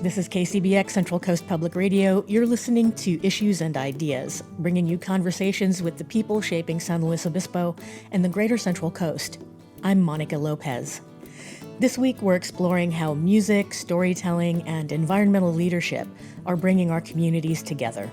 This is KCBX Central Coast Public Radio. You're listening to Issues and Ideas, bringing you conversations with the people shaping San Luis Obispo and the greater Central Coast. I'm Monica Lopez. This week, we're exploring how music, storytelling, and environmental leadership are bringing our communities together.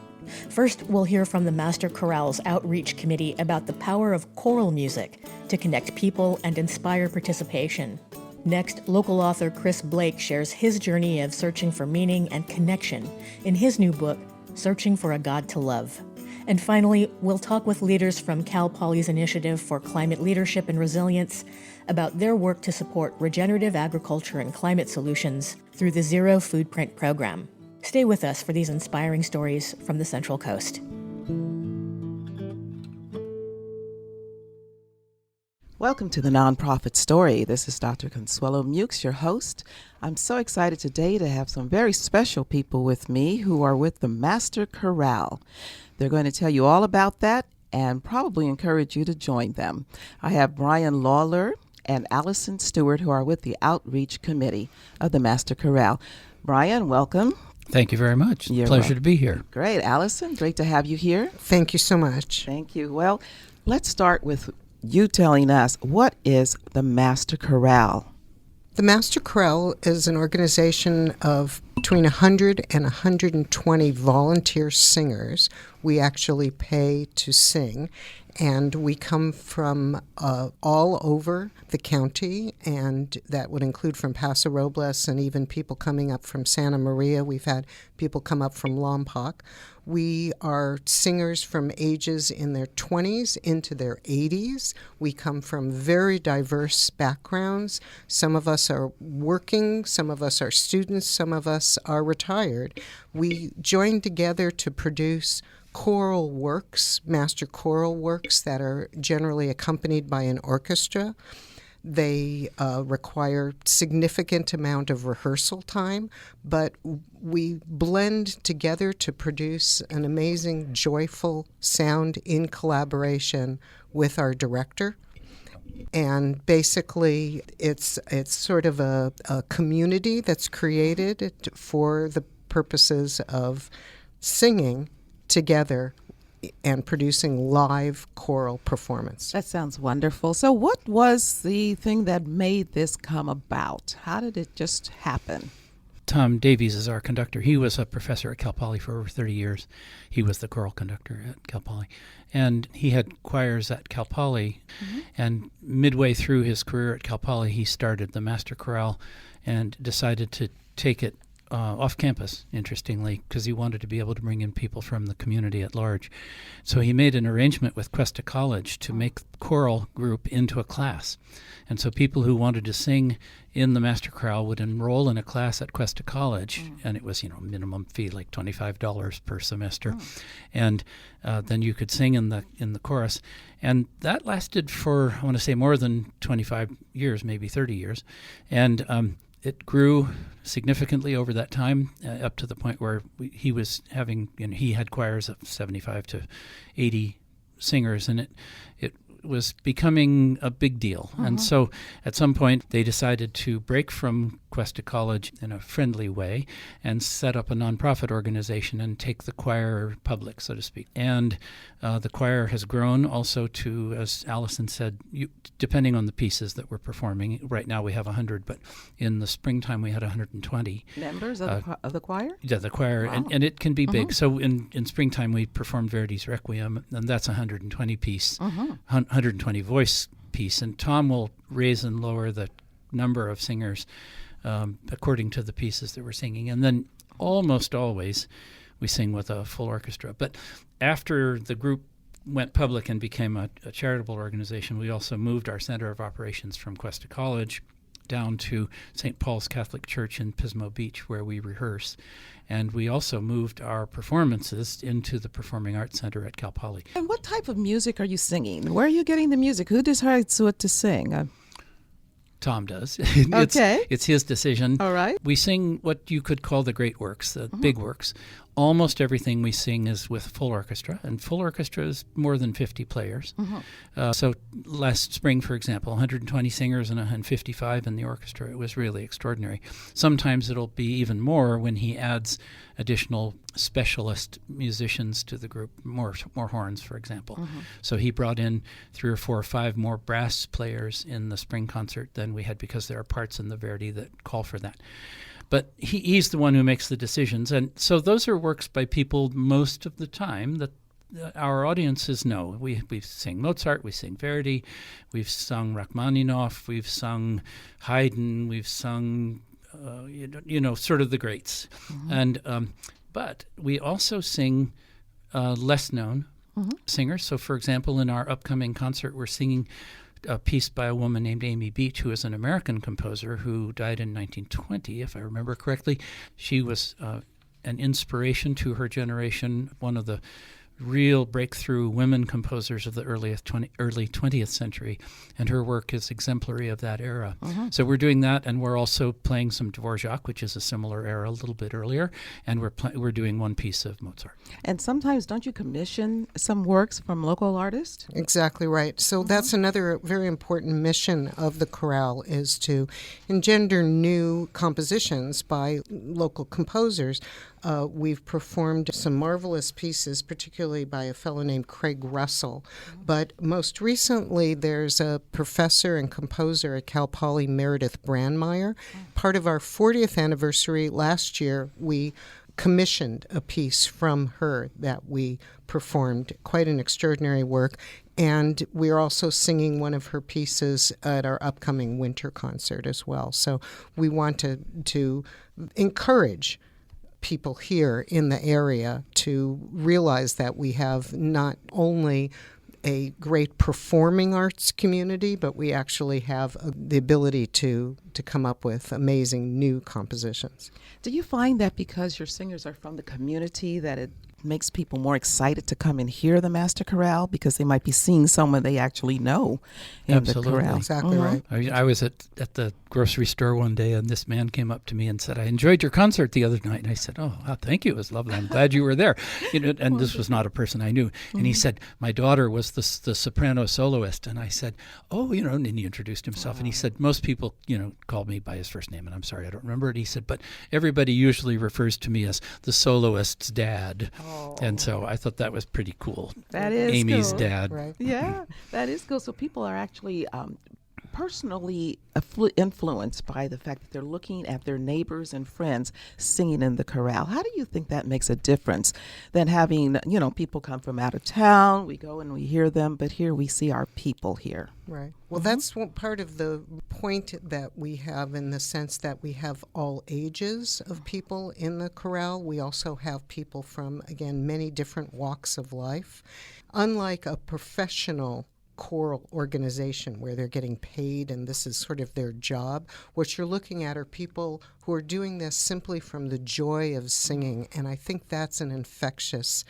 First, we'll hear from the Master Chorale's Outreach Committee about the power of choral music to connect people and inspire participation. Next, local author Chris Blake shares his journey of searching for meaning and connection in his new book, Searching for a God to Love. And finally, we'll talk with leaders from Cal Poly's Initiative for Climate Leadership and Resilience about their work to support regenerative agriculture and climate solutions through the Zero Foodprint program. Stay with us for these inspiring stories from the Central Coast. Welcome to the Nonprofit Story. This is Dr. Consuelo Mukes, your host. I'm so excited today to have some very special people with me who are with the Master Chorale. They're going to tell you all about that and probably encourage you to join them. I have Brian Lawler and Allison Stewart, who are with the Outreach Committee of the Master Chorale. Brian, welcome. Thank you very much. Pleasure to be here. Great. Allison, great to have you here. Thank you so much. Thank you. Well, let's start with you telling us, what is the Master Chorale? The Master Chorale is an organization of between 100 and 120 volunteer singers. We actually pay to sing, and we come from all over the county, and that would include from Paso Robles and even people coming up from Santa Maria. We've had people come up from Lompoc. We are singers from ages in their 20s into their 80s. We come from very diverse backgrounds. Some of us are working, some of us are students, some of us are retired. We join together to produce choral works, master choral works that are generally accompanied by an orchestra. They require significant amount of rehearsal time, but we blend together to produce an amazing, joyful sound in collaboration with our director. And basically, it's sort of a community that's created for the purposes of singing together and producing live choral performance. That sounds wonderful. So what was the thing that made this come about? How did it just happen? Tom Davies is our conductor. He was a professor at Cal Poly for over 30 years. He was the choral conductor at Cal Poly. And he had choirs at Cal Poly. Mm-hmm. And midway through his career at Cal Poly, he started the Master Chorale and decided to take it off campus, interestingly, because he wanted to be able to bring in people from the community at large. So he made an arrangement with Cuesta College to make the choral group into a class. And so people who wanted to sing in the Master Chorale would enroll in a class at Cuesta College, and it was, minimum fee, like $25 per semester. And then you could sing in the chorus. And that lasted for, I want to say, more than 25 years, maybe 30 years. And it grew significantly over that time, up to the point where he was having, he had choirs of 75 to 80 singers, and it was becoming a big deal. Uh-huh. And so at some point they decided to break from Cuesta College in a friendly way and set up a nonprofit organization and take the choir public, so to speak. And the choir has grown also to, as Allison said, depending on the pieces that we're performing. Right now we have 100, but in the springtime we had 120. Members of the choir? Yeah, the choir, wow. and it can be big. So in springtime we performed Verdi's Requiem, and that's 120 piece, 120 voice piece. And Tom will raise and lower the number of singers according to the pieces that we're singing. And then almost always we sing with a full orchestra. But after the group went public and became a charitable organization, we also moved our center of operations from Cuesta College down to St. Paul's Catholic Church in Pismo Beach, where we rehearse. And we also moved our performances into the Performing Arts Center at Cal Poly. And what type of music are you singing? Where are you getting the music? Who decides what to sing? Tom does. Okay. It's his decision. All right. We sing what you could call the great works, the big works. almost everything we sing is with full orchestra, and full orchestra is more than 50 players. So last spring, for example, 120 singers and 55 in the orchestra. It was really extraordinary. Sometimes it'll be even more when he adds additional specialist musicians to the group, more horns, for example. So he brought in 3 or 4 or 5 more brass players in the spring concert than we had, because there are parts in the Verdi that call for that. But he's the one who makes the decisions. And so those are works by people most of the time that our audiences know. We sing Mozart, we sing Verdi, we've sung Rachmaninoff, we've sung Haydn, we've sung, sort of the greats. And but we also sing less known singers. So, for example, in our upcoming concert, we're singing a piece by a woman named Amy Beach, who is an American composer who died in 1920, if I remember correctly. She was an inspiration to her generation, one of the real breakthrough women composers of the early 20th century, and her work is exemplary of that era. So we're doing that, and we're also playing some Dvorak, which is a similar era, a little bit earlier, and we're doing one piece of Mozart. And sometimes don't you commission some works from local artists? Exactly right. So that's another very important mission of the chorale, is to engender new compositions by local composers. We've performed some marvelous pieces, particularly by a fellow named Craig Russell. But most recently, there's a professor and composer at Cal Poly, Meredith Brandmeier. Part of our 40th anniversary last year, we commissioned a piece from her that we performed, quite an extraordinary work. And we're also singing one of her pieces at our upcoming winter concert as well. So we want to encourage people here in the area to realize that we have not only a great performing arts community, but we actually have the ability to come up with amazing new compositions. Do you find that because your singers are from the community that it makes people more excited to come and hear the Master Chorale, because they might be seeing someone they actually know in Absolutely. the chorale? Exactly right. I was at the grocery store one day, and this man came up to me and said, "I enjoyed your concert the other night." And I said, "Oh, wow, thank you. It was lovely. I'm glad you were there." And this was not a person I knew. And he said, "My daughter was the soprano soloist." And I said, "Oh, and he introduced himself. And he said, "Most people, called me by his first name." And I'm sorry, I don't remember it. He said, "But everybody usually refers to me as the soloist's dad." And so I thought that was pretty cool. That is Amy's cool. dad. Right. Yeah, that is cool. So people are actually personally influenced by the fact that they're looking at their neighbors and friends singing in the chorale. How do you think that makes a difference than having, people come from out of town, we go and we hear them, but here we see our people here? Right. Well, that's part of the point that we have, in the sense that we have all ages of people in the chorale. We also have people from, again, many different walks of life. Unlike a professional choral organization where they're getting paid and this is sort of their job, what you're looking at are people who are doing this simply from the joy of singing. And I think that's an infectious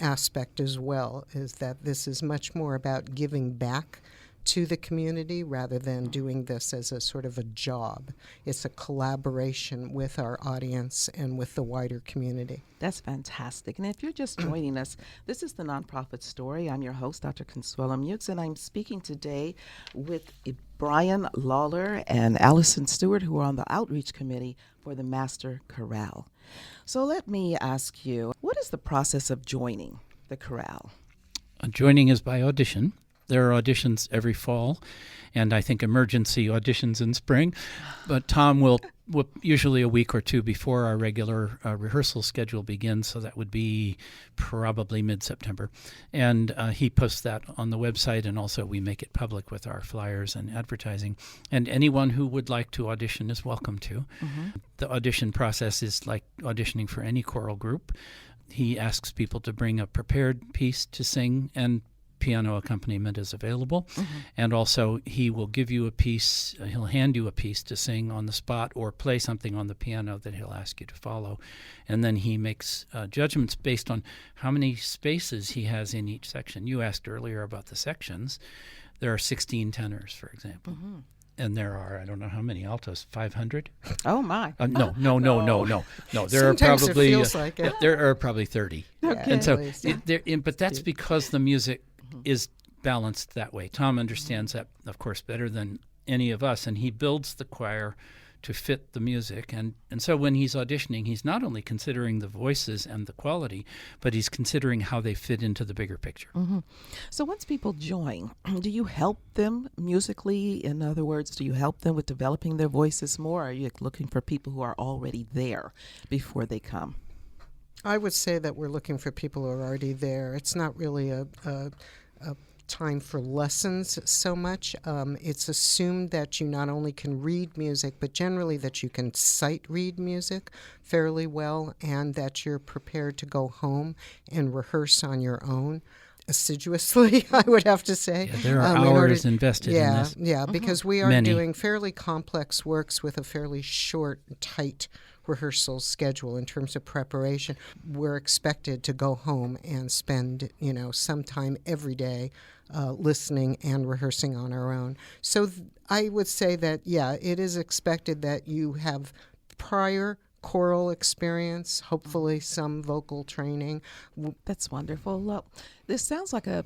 aspect as well, is that this is much more about giving back to the community rather than doing this as a sort of a job. It's a collaboration with our audience and with the wider community. That's fantastic. And if you're just joining us, this is the Nonprofit Story. I'm your host, Dr. Consuelo Mukes, and I'm speaking today with Brian Lawler and Allison Stewart, who are on the Outreach Committee for the Master Chorale. So let me ask you, what is the process of joining the chorale? Joining is by audition. There are auditions every fall, and I think emergency auditions in spring. But Tom will usually a week or two before our regular rehearsal schedule begins, so that would be probably mid-September. And he posts that on the website, and also we make it public with our flyers and advertising. And anyone who would like to audition is welcome to. The audition process is like auditioning for any choral group. He asks people to bring a prepared piece to sing, and piano accompaniment is available. And also he will give you a piece, he'll hand you a piece to sing on the spot or play something on the piano that he'll ask you to follow. And then he makes judgments based on how many spaces he has in each section. You asked earlier about the sections. There are 16 tenors, for example. and there are, I don't know how many altos, 500? Oh my! No. There are Sometimes probably it feels like it. there are probably 30. Okay. And so, At least. but that's because the music is balanced that way. Tom understands that, of course, better than any of us, and he builds the choir to fit the music. And so when he's auditioning, he's not only considering the voices and the quality, but he's considering how they fit into the bigger picture. Mm-hmm. So once people join, do you help them musically? In other words, do you help them with developing their voices more? Or are you looking for people who are already there before they come? I would say that we're looking for people who are already there. It's not really a time for lessons so much. It's assumed that you not only can read music, but generally that you can sight read music fairly well, and that you're prepared to go home and rehearse on your own assiduously, I would have to say. Yeah, there are hours invested in this. Yeah, because we are Many. doing fairly complex works with a fairly short, tight rehearsal schedule in terms of preparation. We're expected to go home and spend, some time every day listening and rehearsing on our own. So I would say that, it is expected that you have prior choral experience, hopefully some vocal training. That's wonderful. Look, this sounds like a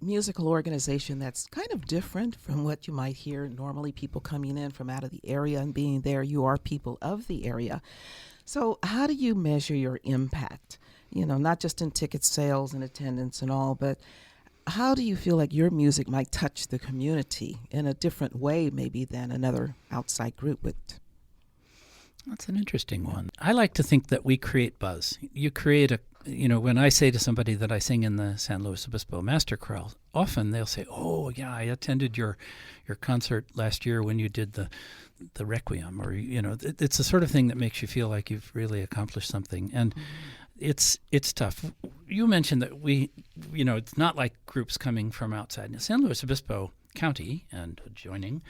musical organization that's kind of different from what you might hear normally, people coming in from out of the area and being there. You are people of the area. So how do you measure your impact? Not just in ticket sales and attendance and all, but how do you feel like your music might touch the community in a different way maybe than another outside group would? That's an interesting one. I like to think that we create buzz. You create when I say to somebody that I sing in the San Luis Obispo Master Chorale, often they'll say, "Oh, yeah, I attended your concert last year when you did the Requiem," or it's the sort of thing that makes you feel like you've really accomplished something. And it's tough. You mentioned that it's not like groups coming from outside. Now, San Luis Obispo County and adjoining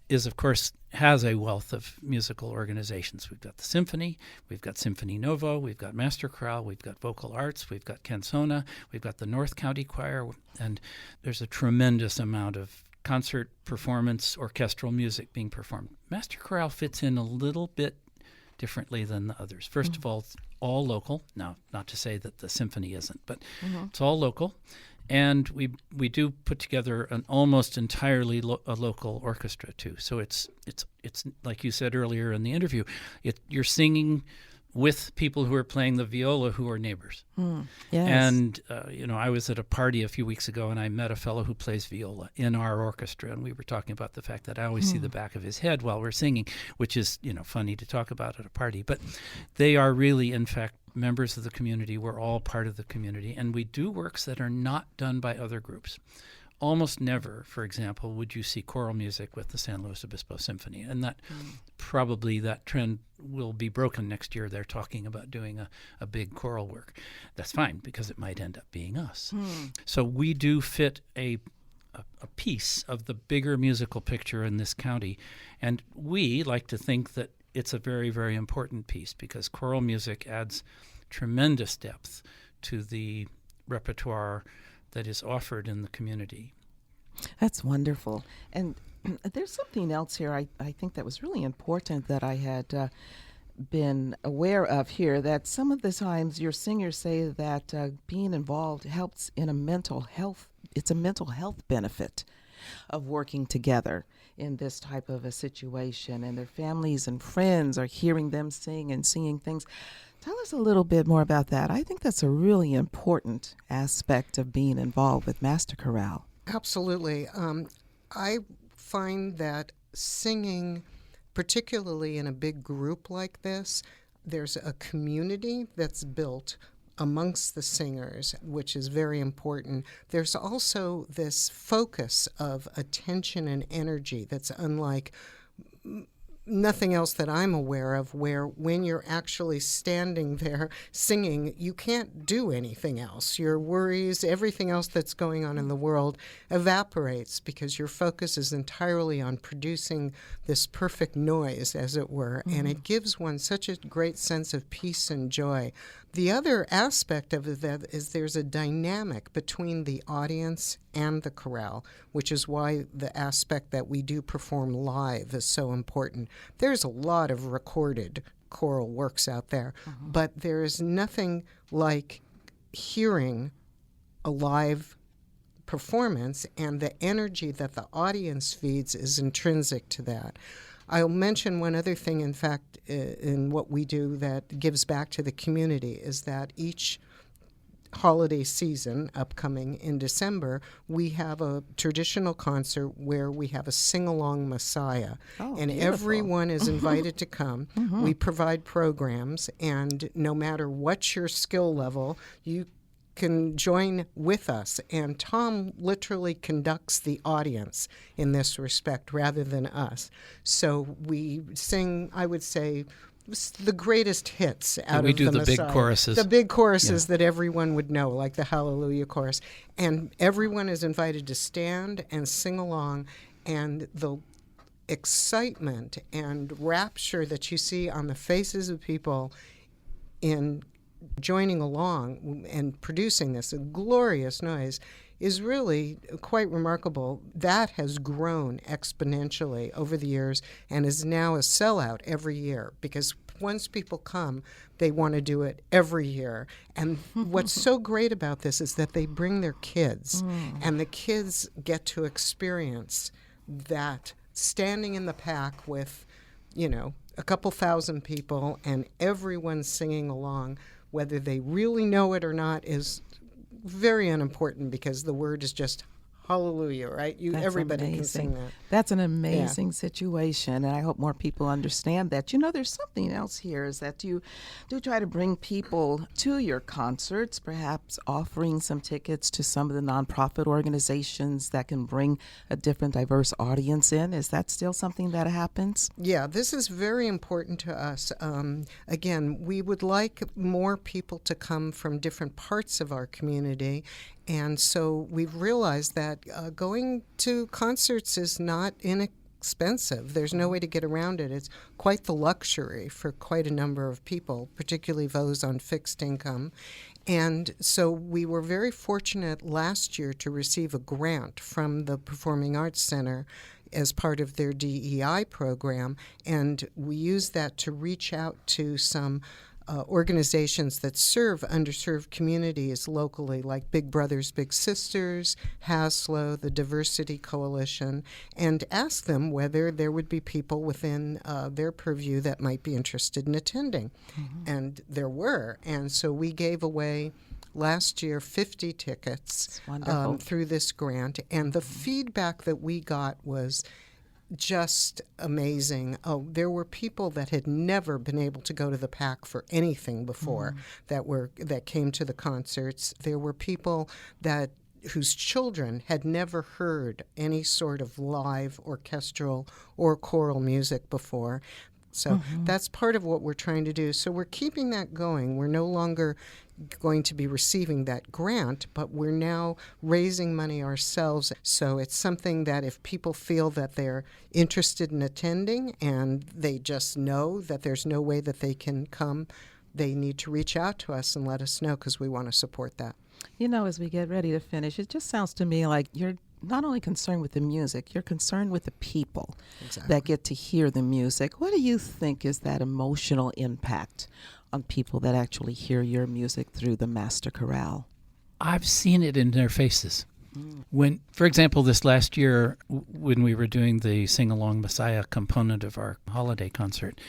of course, has a wealth of musical organizations. We've got the Symphony, we've got Symphony Novo, we've got Master Chorale, we've got Vocal Arts, we've got Canzona, we've got the North County Choir, and there's a tremendous amount of concert, performance, orchestral music being performed. Master Chorale fits in a little bit differently than the others. First of all, it's all local. Now, not to say that the Symphony isn't, but it's all local. And we do put together an almost entirely a local orchestra too. So it's like you said earlier in the interview, you're singing with people who are playing the viola who are neighbors. Yes. And I was at a party a few weeks ago and I met a fellow who plays viola in our orchestra, and we were talking about the fact that I always see the back of his head while we're singing, which is funny to talk about at a party. But they are really, in fact, members of the community. We're all part of the community, and we do works that are not done by other groups. Almost never, for example, would you see choral music with the San Luis Obispo Symphony, and that probably that trend will be broken next year. They're talking about doing a big choral work. That's fine, because it might end up being us. So we do fit a piece of the bigger musical picture in this county, and we like to think that it's a very, very important piece, because choral music adds tremendous depth to the repertoire that is offered in the community. That's wonderful. And there's something else here I think that was really important that I had been aware of here, that some of the times your singers say that being involved helps in it's a mental health benefit of working together in this type of a situation, and their families and friends are hearing them sing and singing things. Tell us a little bit more about that. I think that's a really important aspect of being involved with Master Chorale. Absolutely. I find that singing, particularly in a big group like this, there's a community that's built amongst the singers, which is very important. There's also this focus of attention and energy that's unlike nothing else that I'm aware of, where when you're actually standing there singing, you can't do anything else. Your worries, everything else that's going on in the world evaporates, because your focus is entirely on producing this perfect noise, as it were, and it gives one such a great sense of peace and joy. The other aspect of that is there's a dynamic between the audience and the chorale, which is why the aspect that we do perform live is so important. There's a lot of recorded choral works out there, but there is nothing like hearing a live performance, and the energy that the audience feeds is intrinsic to that. I'll mention one other thing, in fact, in what we do that gives back to the community is that each holiday season upcoming in December, we have a traditional concert where we have a sing-along Messiah. And beautiful. everyone is invited to come. We provide programs, and no matter what your skill level, you can join with us. And Tom literally conducts the audience in this respect rather than us. So we sing, I would say, the greatest hits out we of do the the big Messiah. choruses. The big choruses that everyone would know, like the Hallelujah chorus. And everyone is invited to stand and sing along, and the excitement and rapture that you see on the faces of people in joining along and producing this glorious noise is really quite remarkable. That has grown exponentially over the years and is now a sellout every year, because once people come, they want to do it every year. And what's so great about this is that they bring their kids, and the kids get to experience that standing in the pack with, a couple thousand people and everyone singing along. Whether they really know it or not is very unimportant, because the word is just hallelujah, right? Everybody can sing that. That's an amazing situation, and I hope more people understand that. There's something else here, is that you do try to bring people to your concerts, perhaps offering some tickets to some of the nonprofit organizations that can bring a different, diverse audience in. Is that still something that happens? Yeah, this is very important to us. Again, we would like more people to come from different parts of our community. And so we've realized that going to concerts is not inexpensive. There's no way to get around it. It's quite the luxury for quite a number of people, particularly those on fixed income. And so we were very fortunate last year to receive a grant from the Performing Arts Center as part of their DEI program. And we used that to reach out to some organizations that serve underserved communities locally, like Big Brothers Big Sisters, HASLO, the Diversity Coalition, and ask them whether there would be people within their purview that might be interested in attending. And there were. And so we gave away last year 50 tickets through this grant. And the feedback that we got was just amazing. There were people that had never been able to go to the PAC for anything before that came to the concerts. There were people whose children had never heard any sort of live orchestral or choral music before. So that's part of what we're trying to do. So we're keeping that going. We're no longer going to be receiving that grant, but we're now raising money ourselves. So it's something that if people feel that they're interested in attending and they just know that there's no way that they can come, they need to reach out to us and let us know, because we want to support that. As we get ready to finish, it just sounds to me like you're not only concerned with the music, you're concerned with the people that get to hear the music. What do you think is that emotional impact on people that actually hear your music through the Master Chorale? I've seen it in their faces. When, for example, this last year, when we were doing the Sing-Along Messiah component of our holiday concert,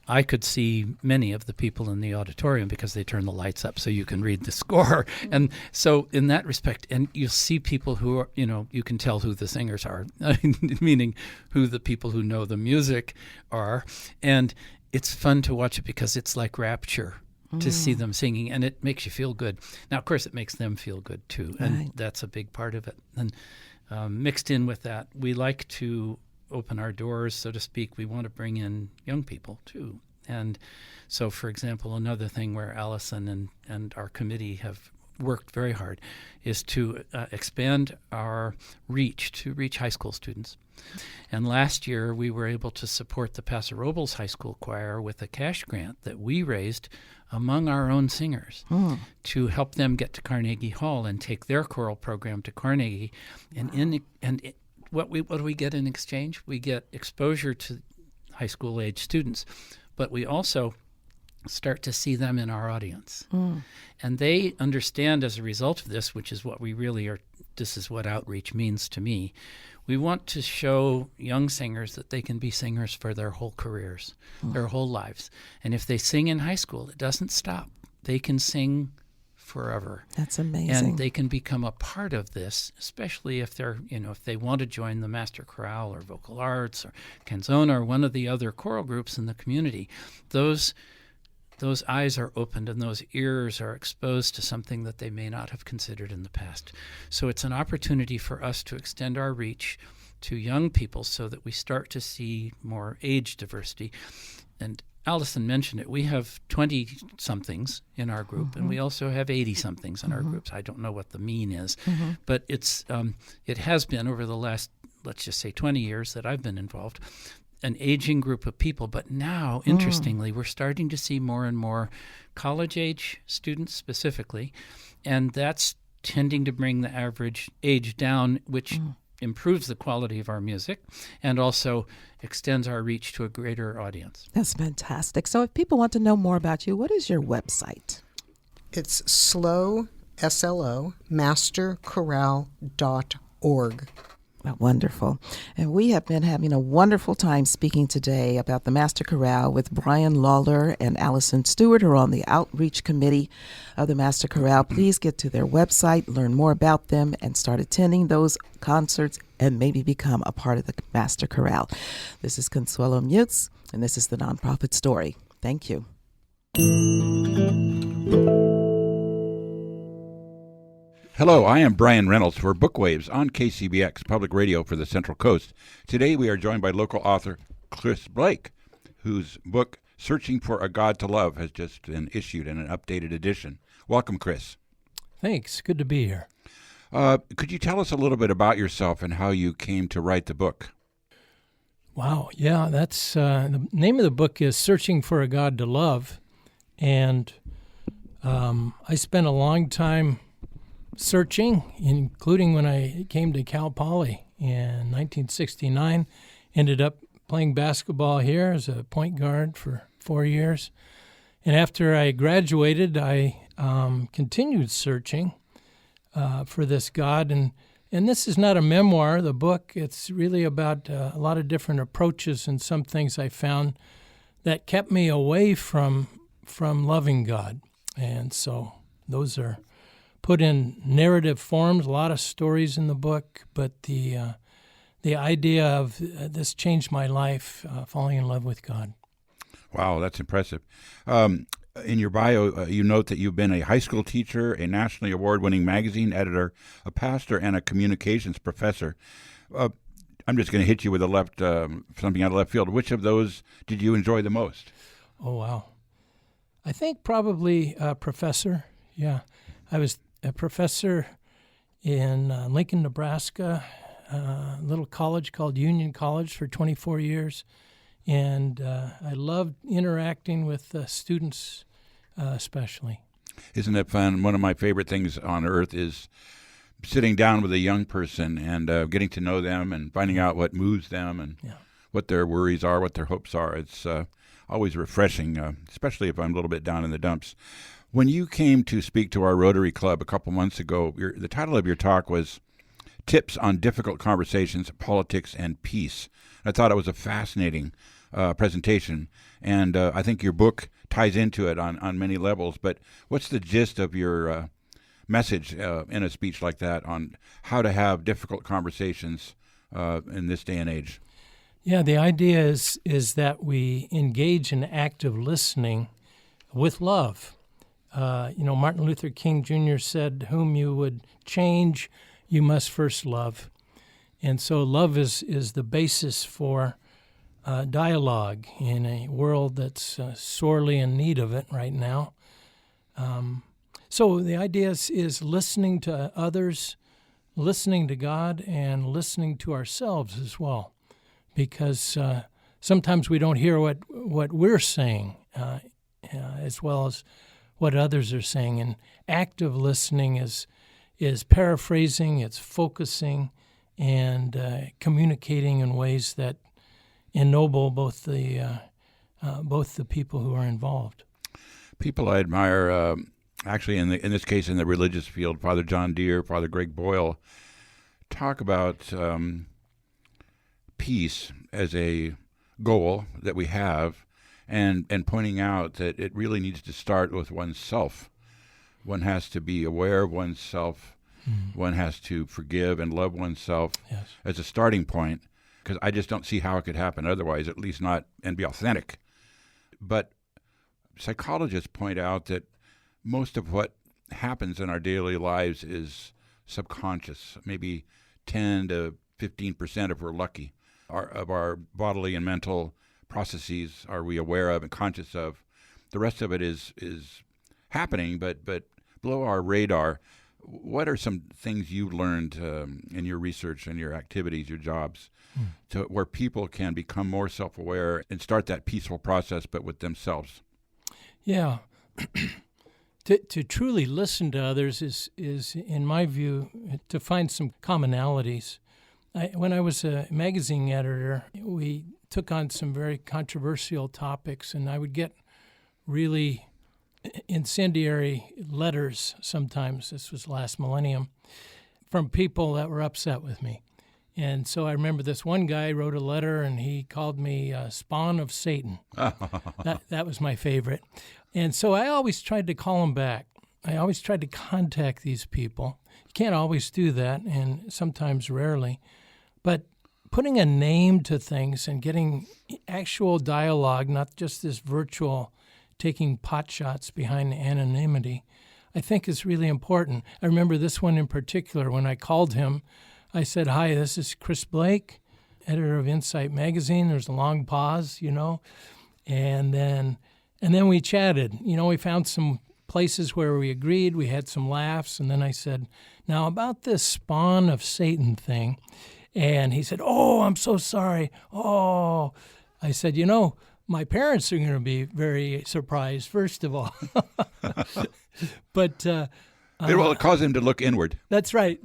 I could see many of the people in the auditorium because they turn the lights up so you can read the score. And so in that respect, and you'll see people who are, you can tell who the singers are, meaning who the people who know the music are. And it's fun to watch it because it's like rapture to see them singing, and it makes you feel good. Now, of course, it makes them feel good too, and that's a big part of it. And mixed in with that, we like to open our doors, so to speak. We want to bring in young people too. And so, for example, another thing where Allison and our committee have worked very hard, is to expand our reach to reach high school students. And last year, we were able to support the Paso Robles High School Choir with a cash grant that we raised among our own singers to help them get to Carnegie Hall and take their choral program to Carnegie. What do we get in exchange? We get exposure to high school age students, but we also start to see them in our audience. And they understand as a result of this, which is what we really are, this is what outreach means to me. We want to show young singers that they can be singers for their whole careers, their whole lives. And if they sing in high school, it doesn't stop. They can sing forever. That's amazing. And they can become a part of this, especially if they're, if they want to join the Master Chorale or Vocal Arts or Canzona or one of the other choral groups in the community. Those eyes are opened and those ears are exposed to something that they may not have considered in the past. So it's an opportunity for us to extend our reach to young people so that we start to see more age diversity. And Allison mentioned it. We have 20-somethings in our group, and we also have 80-somethings in our groups. I don't know what the mean is, but it has been over the last, let's just say, 20 years that I've been involved, an aging group of people. But now, interestingly, we're starting to see more and more college-age students specifically, and that's tending to bring the average age down, which improves the quality of our music and also extends our reach to a greater audience. That's fantastic. So if people want to know more about you, what is your website? It's SLO, S-L-O, masterchorale.org. Wonderful. And we have been having a wonderful time speaking today about the Master Chorale with Brian Lawler and Allison Stewart, who are on the outreach committee of the Master Chorale. Please get to their website, learn more about them, and start attending those concerts and maybe become a part of the Master Chorale. This is Consuelo Mutz, and this is the Nonprofit Story. Thank you. Hello, I am Brian Reynolds for Bookwaves on KCBX Public Radio for the Central Coast. Today we are joined by local author Chris Blake, whose book Searching for a God to Love has just been issued in an updated edition. Welcome, Chris. Thanks. Good to be here. Could you tell us a little bit about yourself and how you came to write the book? Wow. Yeah, that's the name of the book is Searching for a God to Love. And I spent a long time searching, including when I came to Cal Poly in 1969. Ended up playing basketball here as a point guard for 4 years. And after I graduated, I continued searching for this God. And this is not a memoir, the book. It's really about a lot of different approaches and some things I found that kept me away from loving God. And so those are put in narrative forms, a lot of stories in the book, but the idea of this changed my life, falling in love with God. Wow, that's impressive. In your bio, you note that you've been a high school teacher, a nationally award-winning magazine editor, a pastor, and a communications professor. I'm just going to hit you with something out of left field. Which of those did you enjoy the most? Oh, wow. I think probably professor, yeah. I was a professor in Lincoln, Nebraska, a little college called Union College for 24 years. And I loved interacting with students especially. Isn't it fun? One of my favorite things on earth is sitting down with a young person and getting to know them and finding out what moves them and what their worries are, what their hopes are. It's always refreshing, especially if I'm a little bit down in the dumps. When you came to speak to our Rotary Club a couple months ago, the title of your talk was Tips on Difficult Conversations, Politics, and Peace. I thought it was a fascinating presentation, and I think your book ties into it on many levels. But what's the gist of your message in a speech like that on how to have difficult conversations in this day and age? Yeah, the idea is that we engage in active listening with love. Martin Luther King Jr. said, whom you would change, you must first love. And so love is the basis for dialogue in a world that's sorely in need of it right now. So the idea is listening to others, listening to God, and listening to ourselves as well, because sometimes we don't hear what we're saying as well as what others are saying. And active listening is paraphrasing, it's focusing, and communicating in ways that ennoble both the people who are involved. People I admire, actually, in this case, in the religious field, Father John Deere, Father Greg Boyle, talk about peace as a goal that we have, and pointing out that it really needs to start with oneself. One has to be aware of oneself. One has to forgive and love oneself as a starting point, because I just don't see how it could happen otherwise, at least not, and be authentic. But psychologists point out that most of what happens in our daily lives is subconscious, maybe 10 to 15% if we're lucky. Of our bodily and mental processes are we aware of and conscious of. The rest of it is happening, but below our radar. What are some things you've learned in your research and your activities, your jobs, to where people can become more self-aware and start that peaceful process, but with themselves? Yeah. To truly listen to others is, in my view, to find some commonalities. When I was a magazine editor, we took on some very controversial topics, and I would get really incendiary letters sometimes, this was last millennium, from people that were upset with me. And so I remember this one guy wrote a letter, and he called me spawn of Satan. That was my favorite. And so I always tried to call him back. I always tried to contact these people. You can't always do that, and sometimes rarely. But putting a name to things and getting actual dialogue, not just this virtual taking pot shots behind anonymity, I think is really important. I remember this one in particular. When I called him, I said, "Hi, this is Chris Blake, editor of Insight Magazine." There's a long pause, and then we chatted. We found some places where we agreed. We had some laughs, and then I said, "Now about this spawn of Satan thing," and he said, "Oh, I'm so sorry. Oh," I said, "My parents are going to be very surprised, first of all." But it will cause him to look inward. That's right.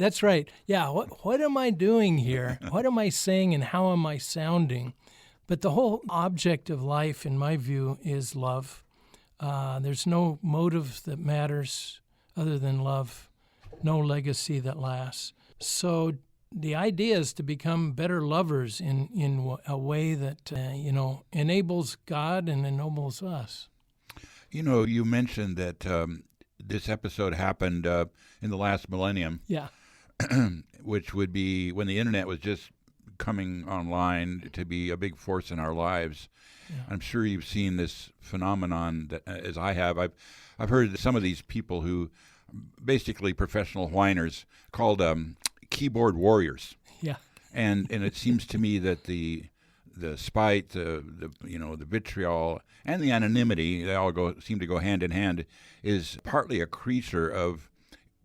Yeah, what am I doing here? What am I saying, and how am I sounding? But the whole object of life, in my view, is love. There's no motive that matters other than love, no legacy that lasts. So the idea is to become better lovers in a way that, enables God and ennobles us. You mentioned that this episode happened in the last millennium. Yeah. Which would be when the internet was just coming online to be a big force in our lives. Yeah. I'm sure you've seen this phenomenon that, as I have. I've heard some of these people who, basically professional whiners, called keyboard warriors. Yeah. And it seems to me that the spite, the vitriol, and the anonymity, they all seem to go hand in hand, is partly a creature of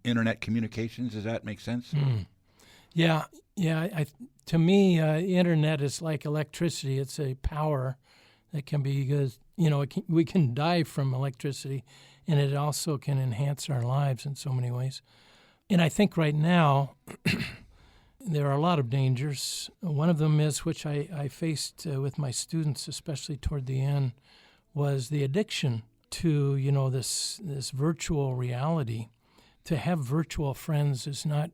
internet communications. Does that make sense? Yeah. To me, internet is like electricity. It's a power that can be, because we can die from electricity, and it also can enhance our lives in so many ways. And I think right now there are a lot of dangers. One of them is, which I faced with my students, especially toward the end, was the addiction to this virtual reality. To have virtual friends is not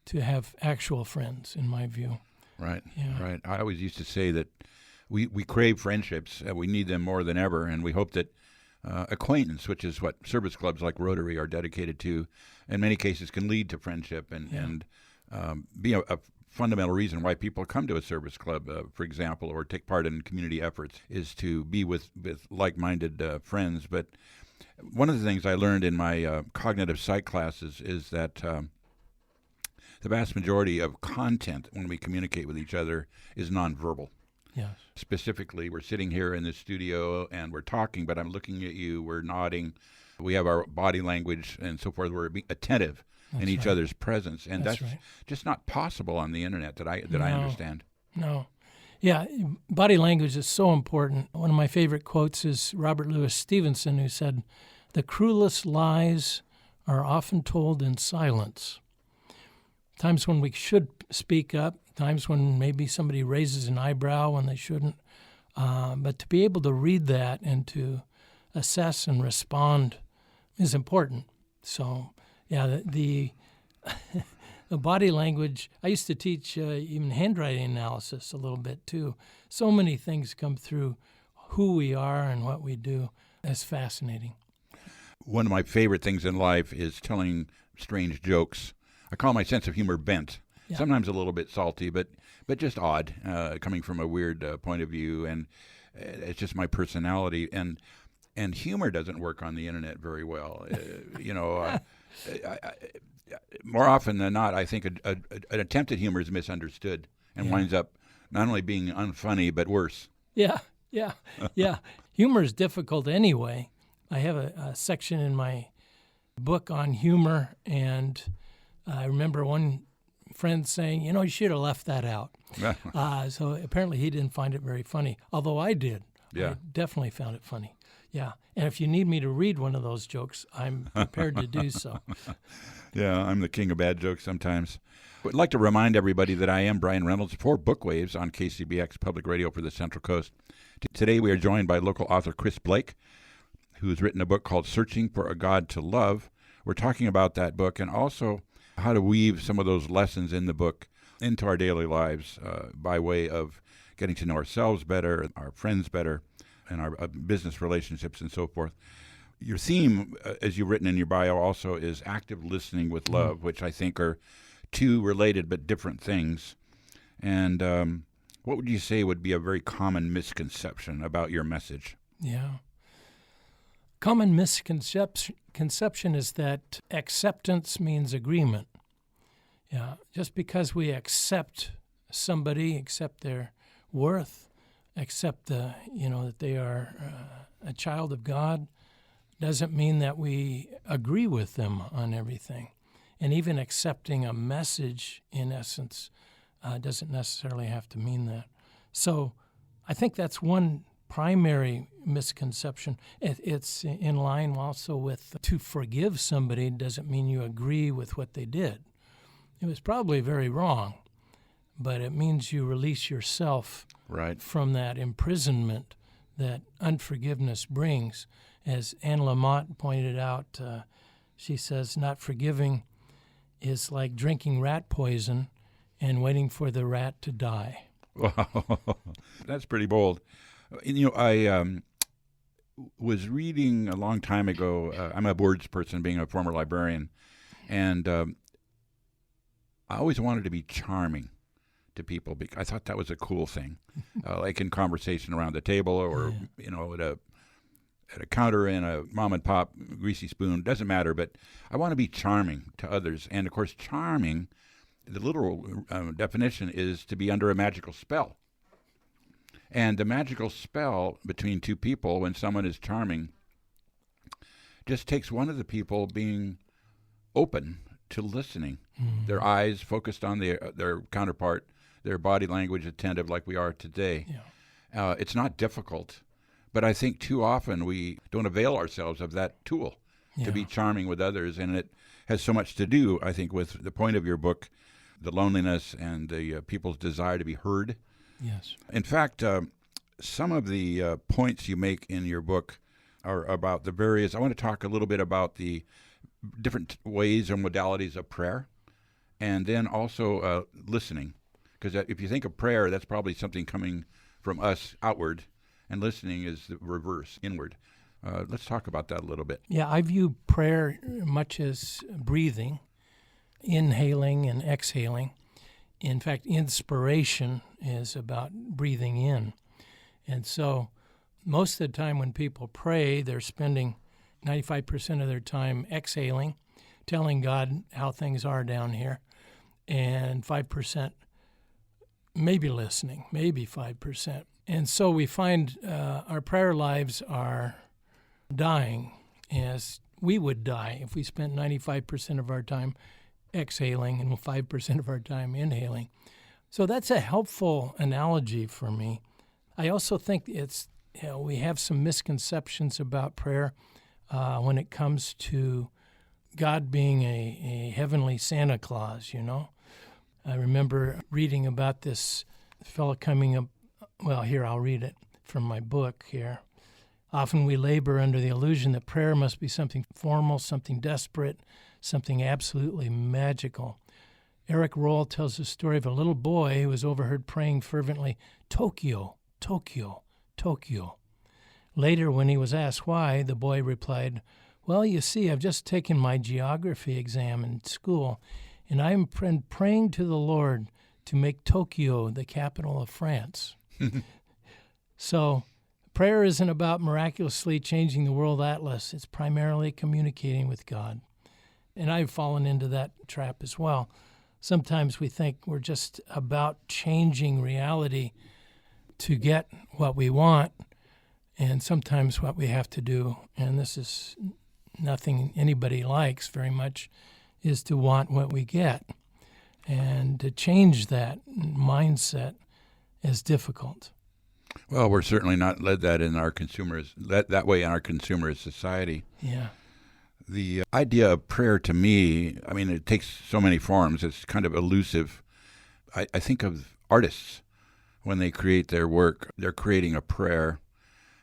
to have actual friends, in my view. Right. Yeah. Right. I always used to say that we crave friendships. We need them more than ever, and we hope that acquaintance, which is what service clubs like Rotary are dedicated to, in many cases can lead to friendship and be a fundamental reason why people come to a service club, for example, or take part in community efforts, is to be with like-minded friends. But one of the things I learned in my cognitive psych classes is that the vast majority of content when we communicate with each other is nonverbal. Yes. Specifically, we're sitting here in the studio and we're talking, but I'm looking at you, we're nodding, We have our body language and so forth. We're attentive in each other's presence, and that's right. just not possible on the internet that I understand. No. Yeah, body language is so important. One of my favorite quotes is Robert Louis Stevenson, who said, "The cruelest lies are often told in silence." Times when we should speak up, times when maybe somebody raises an eyebrow when they shouldn't. But to be able to read that and to assess and respond is important. So, yeah, the the body language, I used to teach even handwriting analysis a little bit too. So many things come through who we are and what we do. It's fascinating. One of my favorite things in life is telling strange jokes. I call my sense of humor bent. Yeah. Sometimes a little bit salty, but just odd, coming from a weird point of view, and it's just my personality. And humor doesn't work on the internet very well. More often than not, I think an attempt at humor is misunderstood and winds up not only being unfunny but worse. Yeah. Humor is difficult anyway. I have a section in my book on humor, and I remember one friend saying, you should have left that out. So apparently he didn't find it very funny, although I did. Yeah. I definitely found it funny. Yeah. And if you need me to read one of those jokes, I'm prepared to do so. Yeah, I'm the king of bad jokes sometimes. I'd like to remind everybody that I am Brian Reynolds for Bookwaves on KCBX Public Radio for the Central Coast. Today we are joined by local author Chris Blake, who's written a book called Searching for a God to Love. We're talking about that book and also how to weave some of those lessons in the book into our daily lives by way of getting to know ourselves better, our friends better, and our business relationships and so forth. Your theme, as you've written in your bio also, is active listening with love, which I think are two related but different things. And what would you say would be a very common misconception about your message? Yeah. Common misconception is that acceptance means agreement. Yeah, just because we accept somebody, accept their worth, accept that they are a child of God, doesn't mean that we agree with them on everything. And even accepting a message, in essence, doesn't necessarily have to mean that. So I think that's one primary misconception. It's in line also with to forgive somebody doesn't mean you agree with what they did. It was probably very wrong, but it means you release yourself from that imprisonment that unforgiveness brings. As Anne Lamott pointed out, she says, not forgiving is like drinking rat poison and waiting for the rat to die. Wow, that's pretty bold. I was reading a long time ago. I'm a words person, being a former librarian, and I always wanted to be charming to people because I thought that was a cool thing, like in conversation around the table or at a counter in a mom and pop greasy spoon. Doesn't matter, but I want to be charming to others. And of course, charming, the literal definition is to be under a magical spell. And the magical spell between two people, when someone is charming, just takes one of the people being open to listening, their eyes focused on their counterpart, their body language attentive like we are today. Yeah. It's not difficult, but I think too often we don't avail ourselves of that tool to be charming with others, and it has so much to do, I think, with the point of your book, the loneliness and the people's desire to be heard. Yes. In fact, some of the points you make in your book are about the various. I want to talk a little bit about the different ways or modalities of prayer, and then also listening. Because if you think of prayer, that's probably something coming from us outward, and listening is the reverse, inward. Let's talk about that a little bit. Yeah, I view prayer much as breathing, inhaling and exhaling. In fact, inspiration is about breathing in. And so most of the time when people pray, they're spending 95% of their time exhaling, telling God how things are down here, and 5% maybe listening, maybe 5%. And so we find our prayer lives are dying as we would die if we spent 95% of our time exhaling and 5% of our time inhaling. So that's a helpful analogy for me. I also think we have some misconceptions about prayer when it comes to God being a heavenly Santa Claus, I remember reading about this fellow coming up. Well, here, I'll read it from my book here. Often we labor under the illusion that prayer must be something formal, something desperate, something absolutely magical. Eric Roll tells the story of a little boy who was overheard praying fervently, "Tokyo, Tokyo, Tokyo." Later, when he was asked why, the boy replied, "Well, you see, I've just taken my geography exam in school, and I'm praying to the Lord to make Tokyo the capital of France." So prayer isn't about miraculously changing the world atlas. It's primarily communicating with God. And I've fallen into that trap as well. Sometimes we think we're just about changing reality to get what we want, and sometimes what we have to do, and this is nothing anybody likes very much, is to want what we get. And to change that mindset is difficult. Well, we're certainly not led that way in our consumerist society. Yeah. The idea of prayer to me, it takes so many forms. It's kind of elusive. I think of artists when they create their work, they're creating a prayer.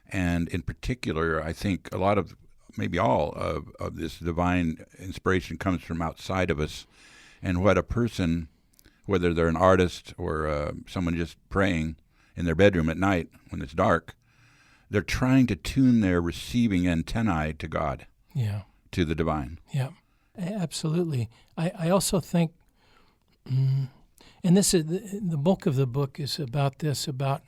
And in particular, I think a lot of, maybe all of this divine inspiration comes from outside of us. And what a person, whether they're an artist or someone just praying in their bedroom at night when it's dark, they're trying to tune their receiving antennae to God, to the divine. Yeah, absolutely. I also think, and this is the bulk of the book is about this, about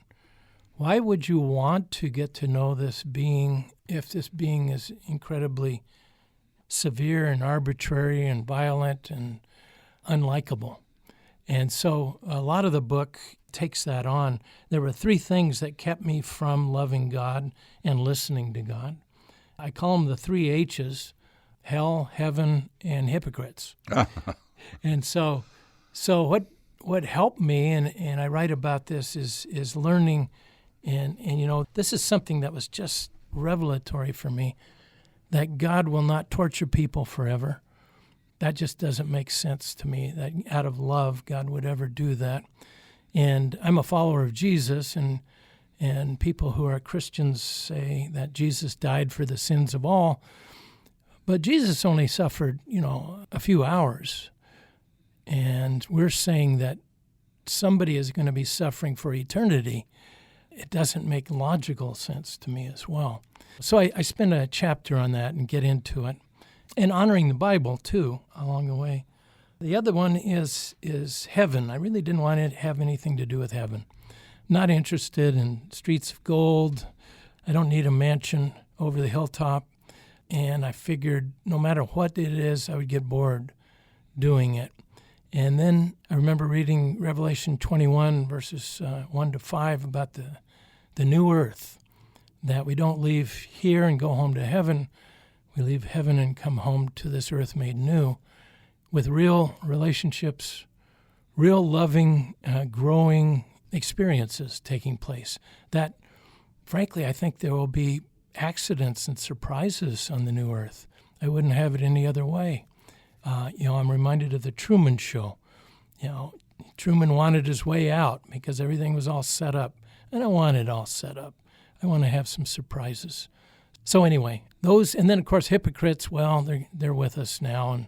why would you want to get to know this being if this being is incredibly severe and arbitrary and violent and unlikable? And so a lot of the book takes that on. There were 3 things that kept me from loving God and listening to God. I call them the 3 H's: hell, heaven, and hypocrites. And so what helped me, and I write about this, is learning, and this is something that was just revelatory for me, that God will not torture people forever. That just doesn't make sense to me, that out of love God would ever do that. And I'm a follower of Jesus, and people who are Christians say that Jesus died for the sins of all. But Jesus only suffered, a few hours. And we're saying that somebody is going to be suffering for eternity. It doesn't make logical sense to me as well. So I spend a chapter on that and get into it. And honoring the Bible, too, along the way. The other one is heaven. I really didn't want to have anything to do with heaven. Not interested in streets of gold. I don't need a mansion over the hilltop. And I figured no matter what it is, I would get bored doing it. And then I remember reading Revelation 21, verses 1 to 5, about the new earth, that we don't leave here and go home to heaven. We leave heaven and come home to this earth made new, with real relationships, real loving, growing experiences taking place. That, frankly, I think there will be accidents and surprises on the new earth. I wouldn't have it any other way. I'm reminded of the Truman Show. Truman wanted his way out because everything was all set up. I don't want it all set up. I want to have some surprises. So anyway, those, and then of course hypocrites, well, they're with us now, and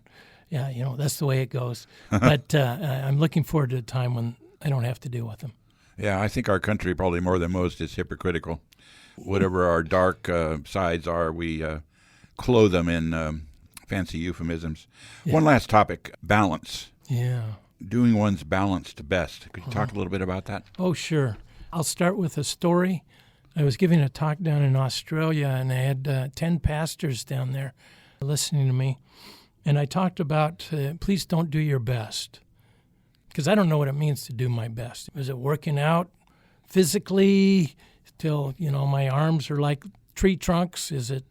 that's the way it goes. But I'm looking forward to a time when I don't have to deal with them. Yeah, I think our country, probably more than most, is hypocritical. Whatever our dark sides are, we clothe them in fancy euphemisms. Yeah. One last topic, balance. Yeah. Doing one's balanced best. Could you talk a little bit about that? Oh, sure. I'll start with a story. I was giving a talk down in Australia, and I had 10 pastors down there listening to me. And I talked about, please don't do your best, because I don't know what it means to do my best. Is it working out physically till, my arms are like tree trunks? Is it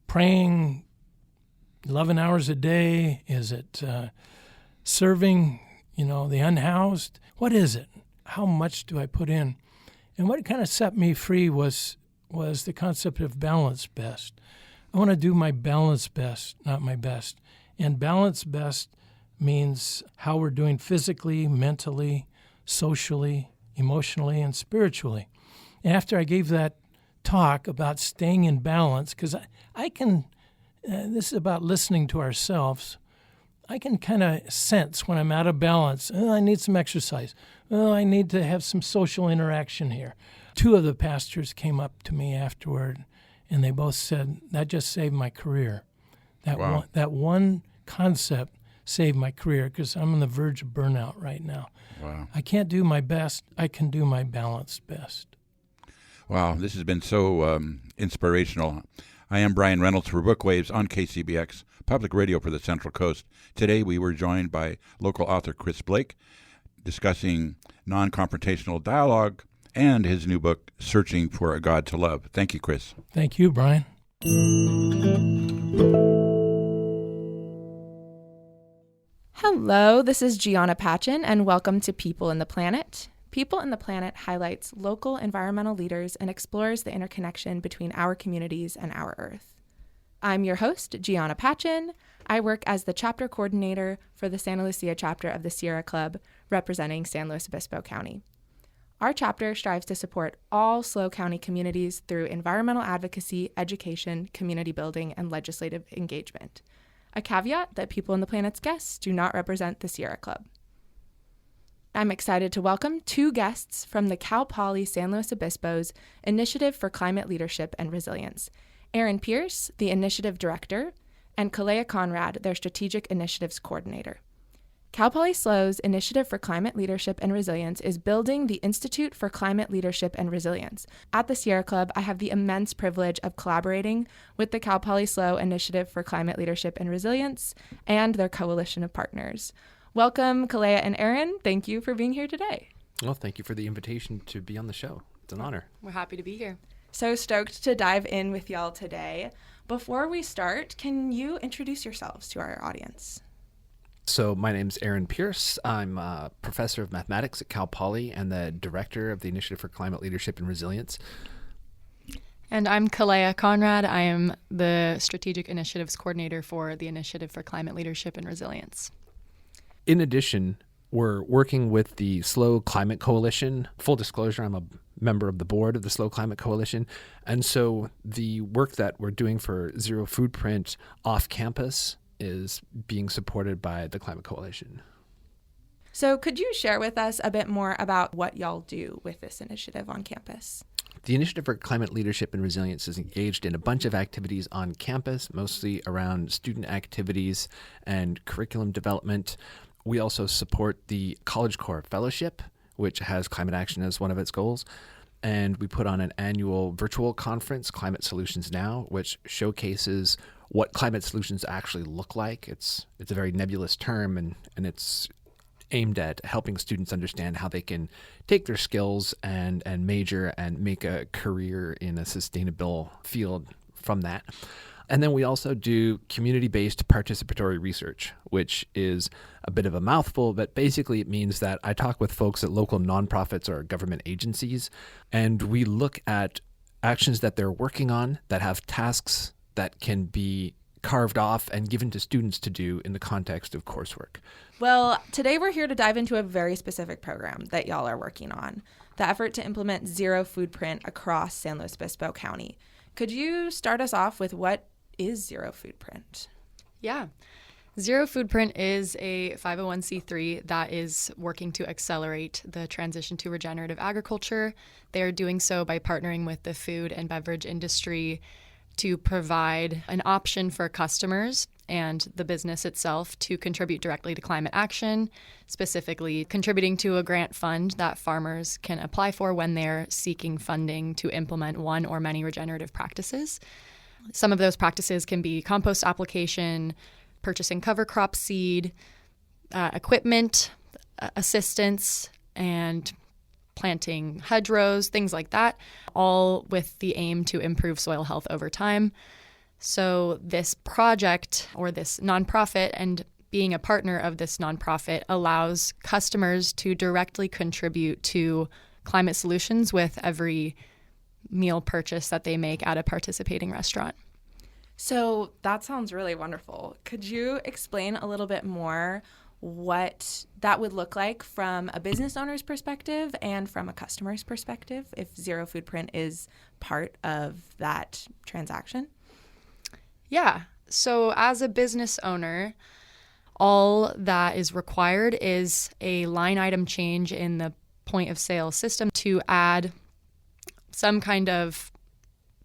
praying 11 hours a day? Is it serving, the unhoused? What is it? How much do I put in? And what kind of set me free was the concept of balance best. I want to do my balance best, not my best. And balance best means how we're doing physically, mentally, socially, emotionally, and spiritually. And after I gave that talk about staying in balance, because I can, this is about listening to ourselves, I can kind of sense when I'm out of balance. Oh, I need some exercise. Oh, I need to have some social interaction here. 2 of the pastors came up to me afterward, and they both said, that just saved my career. Wow. That one concept saved my career because I'm on the verge of burnout right now. Wow. I can't do my best. I can do my balanced best. Wow, this has been so inspirational. I am Brian Reynolds for Bookwaves on KCBX, public radio for the Central Coast. Today we were joined by local author Chris Blake discussing non-confrontational dialogue and his new book, Searching for a God to Love. Thank you, Chris. Thank you, Brian. Hello, this is Gianna Patchen, and welcome to People in the Planet. People in the Planet highlights local environmental leaders and explores the interconnection between our communities and our Earth. I'm your host, Gianna Patchen. I work as the chapter coordinator for the Santa Lucia chapter of the Sierra Club, representing San Luis Obispo County. Our chapter strives to support all SLO County communities through environmental advocacy, education, community building, and legislative engagement. A caveat that People in the Planet's guests do not represent the Sierra Club. I'm excited to welcome 2 guests from the Cal Poly San Luis Obispo's Initiative for Climate Leadership and Resilience, Aaron Pierce, the Initiative Director, and Kalea Conrad, their Strategic Initiatives Coordinator. Cal Poly SLO's Initiative for Climate Leadership and Resilience is building the Institute for Climate Leadership and Resilience. At the Sierra Club, I have the immense privilege of collaborating with the Cal Poly SLO Initiative for Climate Leadership and Resilience and their coalition of partners. Welcome, Kalea and Aaron. Thank you for being here today. Well, thank you for the invitation to be on the show. It's an honor. We're happy to be here. So stoked to dive in with y'all today. Before we start, can you introduce yourselves to our audience? So my name's Aaron Pierce. I'm a professor of mathematics at Cal Poly and the director of the Initiative for Climate Leadership and Resilience. And I'm Kalea Conrad. I am the Strategic Initiatives Coordinator for the Initiative for Climate Leadership and Resilience. In addition, we're working with the SLO Climate Coalition. Full disclosure, I'm a member of the board of the SLO Climate Coalition. And so the work that we're doing for Zero Foodprint off campus is being supported by the Climate Coalition. So could you share with us a bit more about what y'all do with this initiative on campus? The Initiative for Climate Leadership and Resilience is engaged in a bunch of activities on campus, mostly around student activities and curriculum development. We also support the College Corps Fellowship, which has climate action as one of its goals. And we put on an annual virtual conference, Climate Solutions Now, which showcases what climate solutions actually look like. It's a very nebulous term, and it's aimed at helping students understand how they can take their skills and major and make a career in a sustainable field from that. And then we also do community-based participatory research, which is a bit of a mouthful, but basically it means that I talk with folks at local nonprofits or government agencies, and we look at actions that they're working on that have tasks that can be carved off and given to students to do in the context of coursework. Well, today we're here to dive into a very specific program that y'all are working on, the effort to implement Zero Foodprint across San Luis Obispo County. Could you start us off with what is Zero Foodprint? Yeah. Zero Foodprint is a 501c3 that is working to accelerate the transition to regenerative agriculture. They are doing so by partnering with the food and beverage industry to provide an option for customers and the business itself to contribute directly to climate action, specifically contributing to a grant fund that farmers can apply for when they're seeking funding to implement one or many regenerative practices. Some of those practices can be compost application, purchasing cover crop seed, equipment assistance, and planting hedgerows, things like that, all with the aim to improve soil health over time. So this project or this nonprofit and being a partner of this nonprofit allows customers to directly contribute to climate solutions with every meal purchase that they make at a participating restaurant. So that sounds really wonderful. Could you explain a little bit more what that would look like from a business owner's perspective and from a customer's perspective if Zero Foodprint is part of that transaction? Yeah. So as a business owner, all that is required is a line item change in the point of sale system to add some kind of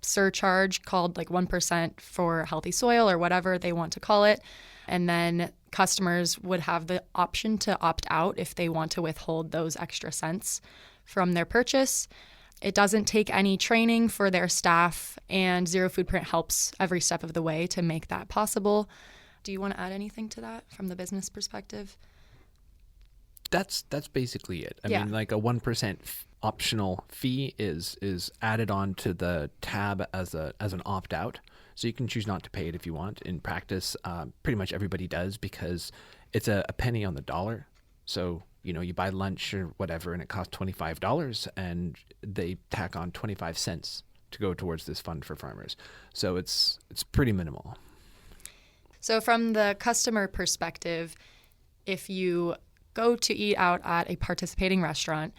surcharge called like 1% for healthy soil or whatever they want to call it. And then customers would have the option to opt out if they want to withhold those extra cents from their purchase. It doesn't take any training for their staff, and Zero Foodprint helps every step of the way to make that possible. Do you want to add anything to that from the business perspective? That's basically it. I mean, like a 1% optional fee is added on to the tab as an opt out. So you can choose not to pay it if you want. In practice, pretty much everybody does because it's a penny on the dollar. So, you buy lunch or whatever and it costs $25 and they tack on 25 cents to go towards this fund for farmers. So it's pretty minimal. So from the customer perspective, if you go to eat out at a participating restaurant,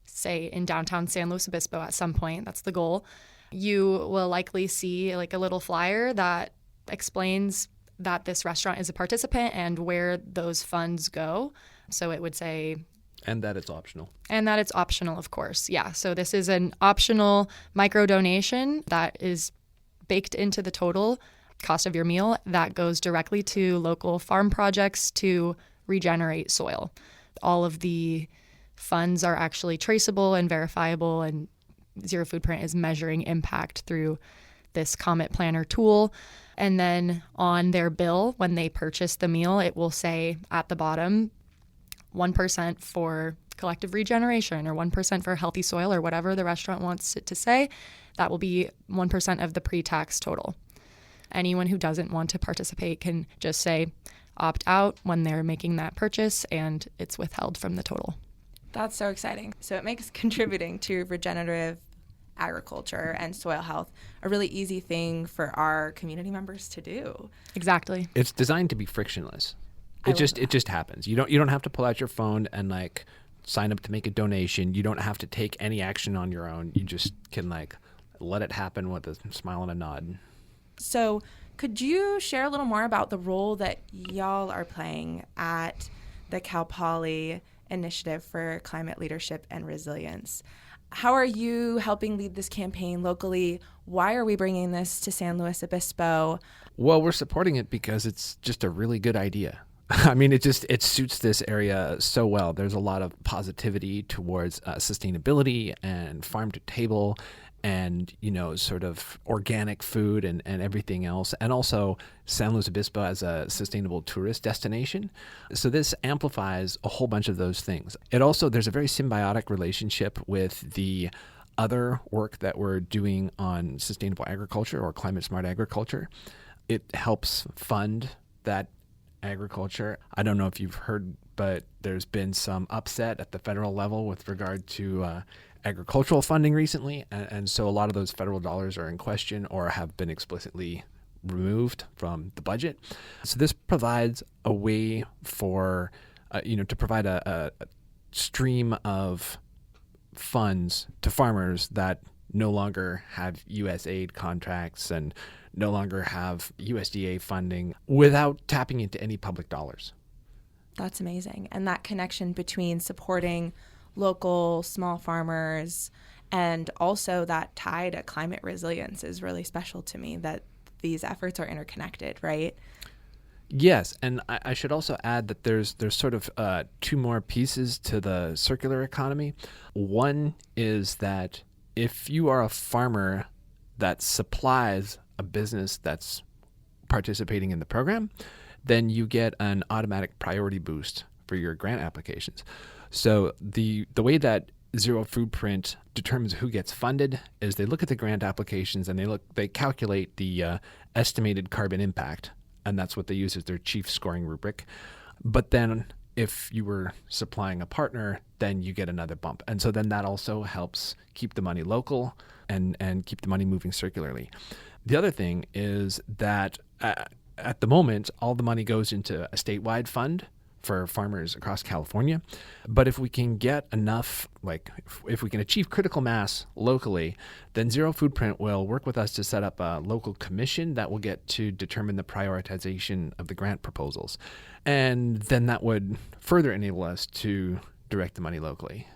say in downtown San Luis Obispo at some point, that's the goal, you will likely see like a little flyer that explains that this restaurant is a participant and where those funds go. So it would say... And that it's optional. And that it's optional, of course. Yeah. So this is an optional micro donation that is baked into the total cost of your meal that goes directly to local farm projects to regenerate soil. All of the funds are actually traceable and verifiable, and Zero Foodprint is measuring impact through this Comet Planner tool. And then on their bill, when they purchase the meal, it will say at the bottom, 1% for collective regeneration or 1% for healthy soil or whatever the restaurant wants it to say. That will be 1% of the pre-tax total. Anyone who doesn't want to participate can just say opt out when they're making that purchase, and it's withheld from the total. That's so exciting. So it makes contributing to regenerative agriculture and soil health a really easy thing for our community members to do. Exactly. It's designed to be frictionless. It just happens. You don't have to pull out your phone and like sign up to make a donation. You don't have to take any action on your own. You just can like let it happen with a smile and a nod. So could you share a little more about the role that y'all are playing at the Cal Poly Initiative for Climate Leadership and Resilience? How are you helping lead this campaign locally? Why are we bringing this to San Luis Obispo? Well, we're supporting it because it's just a really good idea. I mean, it suits this area so well. There's a lot of positivity towards sustainability and farm to table and, sort of organic food and everything else. And also San Luis Obispo as a sustainable tourist destination. So this amplifies a whole bunch of those things. There's a very symbiotic relationship with the other work that we're doing on sustainable agriculture or climate smart agriculture. It helps fund that agriculture. I don't know if you've heard, but there's been some upset at the federal level with regard to agricultural funding recently. And so a lot of those federal dollars are in question or have been explicitly removed from the budget. So this provides a way for, to provide a stream of funds to farmers that no longer have USAID contracts and no longer have USDA funding without tapping into any public dollars. That's amazing. And that connection between supporting local small farmers and also that tie to climate resilience is really special to me, that these efforts are interconnected, right? Yes, and I should also add that there's sort of two more pieces to the circular economy. One is that if you are a farmer that supplies a business that's participating in the program, then you get an automatic priority boost for your grant applications. So the way that Zero Foodprint determines who gets funded is they look at the grant applications and they calculate the estimated carbon impact, and that's what they use as their chief scoring rubric. But then if you were supplying a partner, then you get another bump. And so then that also helps keep the money local and keep the money moving circularly. The other thing is that at the moment, all the money goes into a statewide fund for farmers across California. But if we can get enough, if we can achieve critical mass locally, then Zero Foodprint will work with us to set up a local commission that will get to determine the prioritization of the grant proposals. And then that would further enable us to direct the money locally.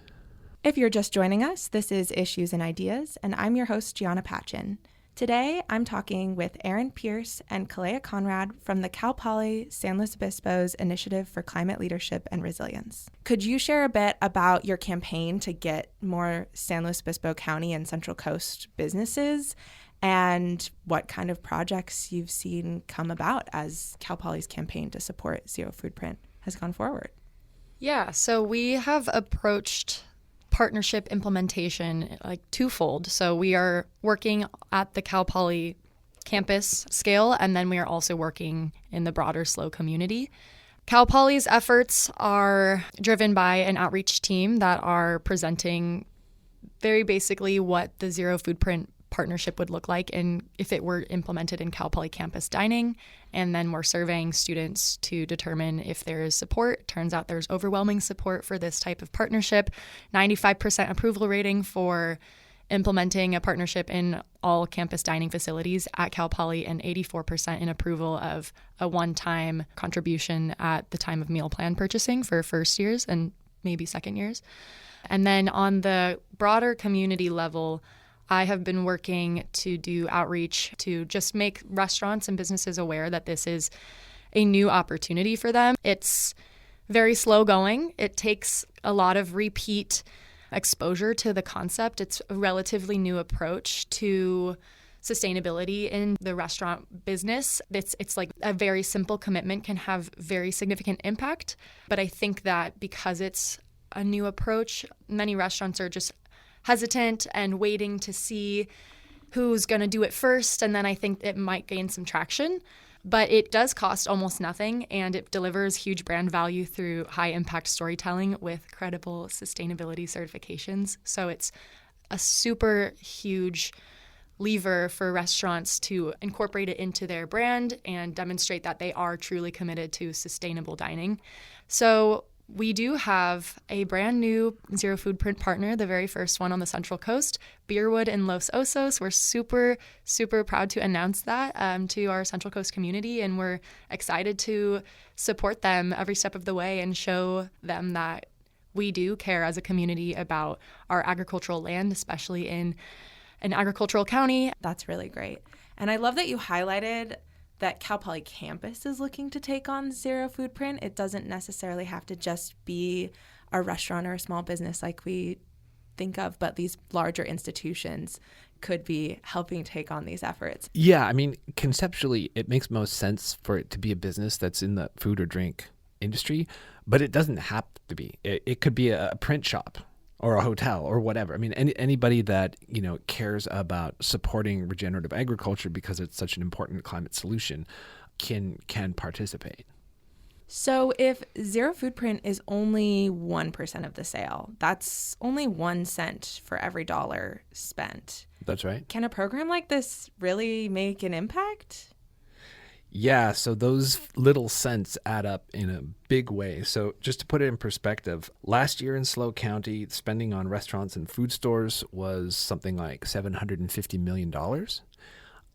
If you're just joining us, this is Issues and Ideas, and I'm your host, Gianna Patchen. Today, I'm talking with Aaron Pierce and Kalea Conrad from the Cal Poly San Luis Obispo's Initiative for Climate Leadership and Resilience. Could you share a bit about your campaign to get more San Luis Obispo County and Central Coast businesses and what kind of projects you've seen come about as Cal Poly's campaign to support Zero Foodprint has gone forward? Yeah, so we have approached partnership implementation twofold. So we are working at the Cal Poly campus scale, and then we are also working in the broader SLO community. Cal Poly's efforts are driven by an outreach team that are presenting very basically what the Zero Foodprint partnership would look like and if it were implemented in Cal Poly campus dining. And then we're surveying students to determine if there is support. Turns out there's overwhelming support for this type of partnership. 95% approval rating for implementing a partnership in all campus dining facilities at Cal Poly, and 84% in approval of a one-time contribution at the time of meal plan purchasing for first years and maybe second years. And then on the broader community level, I have been working to do outreach to just make restaurants and businesses aware that this is a new opportunity for them. It's very slow going. It takes a lot of repeat exposure to the concept. It's a relatively new approach to sustainability in the restaurant business. It's like a very simple commitment can have very significant impact. But I think that because it's a new approach, many restaurants are just hesitant and waiting to see who's going to do it first. And then I think it might gain some traction. But it does cost almost nothing, and it delivers huge brand value through high-impact storytelling with credible sustainability certifications. So it's a super huge lever for restaurants to incorporate it into their brand and demonstrate that they are truly committed to sustainable dining. So we do have a brand new Zero Foodprint partner, the very first one on the Central Coast, Beerwood in Los Osos. We're super, super proud to announce that to our Central Coast community, and we're excited to support them every step of the way and show them that we do care as a community about our agricultural land, especially in an agricultural county. That's really great. And I love that you highlighted that Cal Poly campus is looking to take on Zero Foodprint. It doesn't necessarily have to just be a restaurant or a small business like we think of, but these larger institutions could be helping take on these efforts. Yeah, I mean, conceptually, it makes most sense for it to be a business that's in the food or drink industry, but it doesn't have to be. It could be a print shop or a hotel or whatever. I mean, anybody that, cares about supporting regenerative agriculture because it's such an important climate solution can participate. So if Zero Foodprint is only 1% of the sale, that's only 1 cent for every dollar spent. That's right. Can a program like this really make an impact? Yeah, so those little cents add up in a big way. So just to put it in perspective, last year in SLO County, spending on restaurants and food stores was something like $750 million.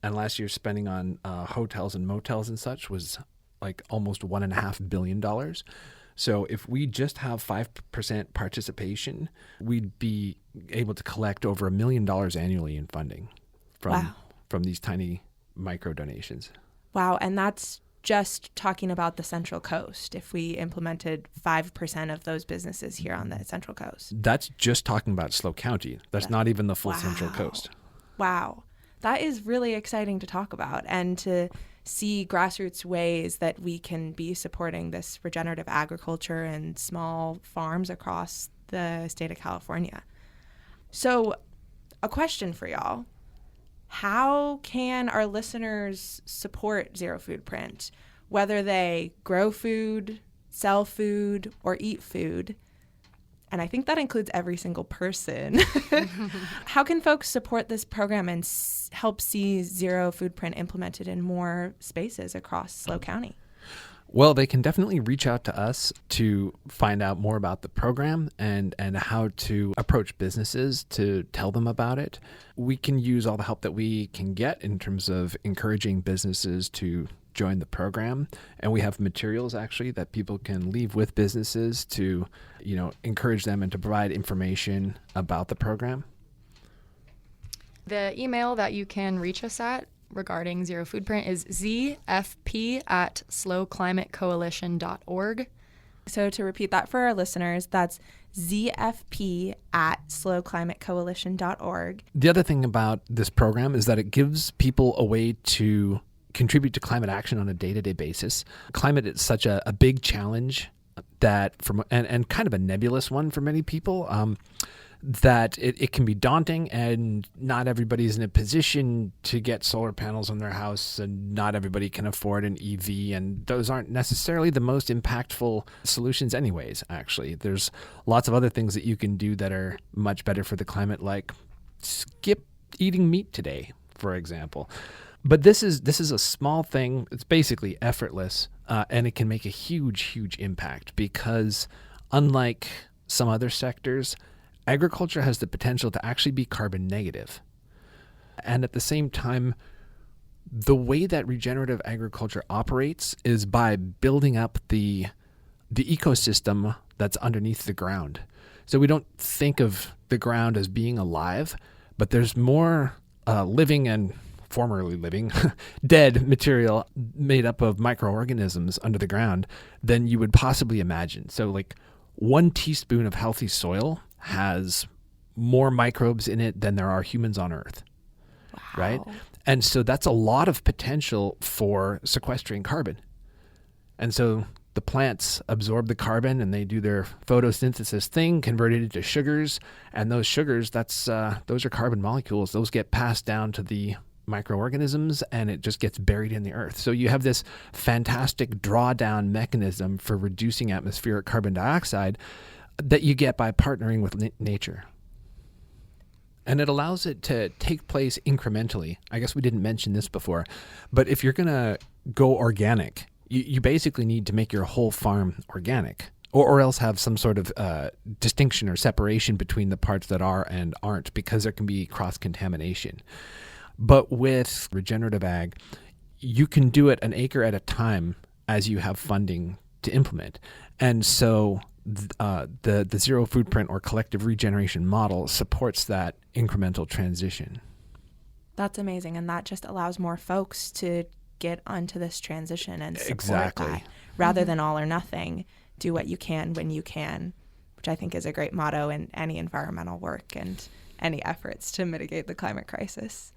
And last year's spending on hotels and motels and such was like almost $1.5 billion. So if we just have 5% participation, we'd be able to collect over $1 million annually in funding from these tiny micro donations. Wow, and that's just talking about the Central Coast, if we implemented 5% of those businesses here on the Central Coast. That's just talking about SLO County. That's not even the full Central Coast. Wow. That is really exciting to talk about and to see grassroots ways that we can be supporting this regenerative agriculture and small farms across the state of California. So, a question for y'all. How can our listeners support Zero Foodprint, whether they grow food, sell food, or eat food? And I think that includes every single person. How can folks support this program and help see Zero Foodprint implemented in more spaces across SLO County? Well, they can definitely reach out to us to find out more about the program and how to approach businesses to tell them about it. We can use all the help that we can get in terms of encouraging businesses to join the program. And we have materials actually that people can leave with businesses to, encourage them and to provide information about the program. The email that you can reach us at regarding Zero Foodprint is zfp@slowclimatecoalition.org. So to repeat that for our listeners, that's zfp@slowclimatecoalition.org. The other thing about this program is that it gives people a way to contribute to climate action on a day-to-day basis. Climate is such a big challenge that and kind of a nebulous one for many people. That it can be daunting, and not everybody's in a position to get solar panels on their house, and not everybody can afford an EV, and those aren't necessarily the most impactful solutions anyways, actually. There's lots of other things that you can do that are much better for the climate, like skip eating meat today, for example. But this is a small thing. It's basically effortless, and it can make a huge impact because unlike some other sectors, agriculture has the potential to actually be carbon negative. And at the same time, the way that regenerative agriculture operates is by building up the ecosystem that's underneath the ground. So we don't think of the ground as being alive, but there's more living and formerly living dead material made up of microorganisms under the ground than you would possibly imagine. So like 1 teaspoon of healthy soil has more microbes in it than there are humans on Earth. Wow. Right? And so that's a lot of potential for sequestering carbon. And so the plants absorb the carbon and they do their photosynthesis thing, convert it into sugars. And those sugars, those are carbon molecules. Those get passed down to the microorganisms and it just gets buried in the earth. So you have this fantastic drawdown mechanism for reducing atmospheric carbon dioxide that you get by partnering with nature. And it allows it to take place incrementally. I guess we didn't mention this before, but if you're going to go organic, you basically need to make your whole farm organic, or else have some sort of distinction or separation between the parts that are and aren't, because there can be cross-contamination. But with regenerative ag, you can do it an acre at a time as you have funding to implement. And so the Zero Foodprint or collective regeneration model supports that incremental transition. That's amazing. And that just allows more folks to get onto this transition and support Exactly. that rather than all or nothing. Do what you can when you can, which I think is a great motto in any environmental work and any efforts to mitigate the climate crisis.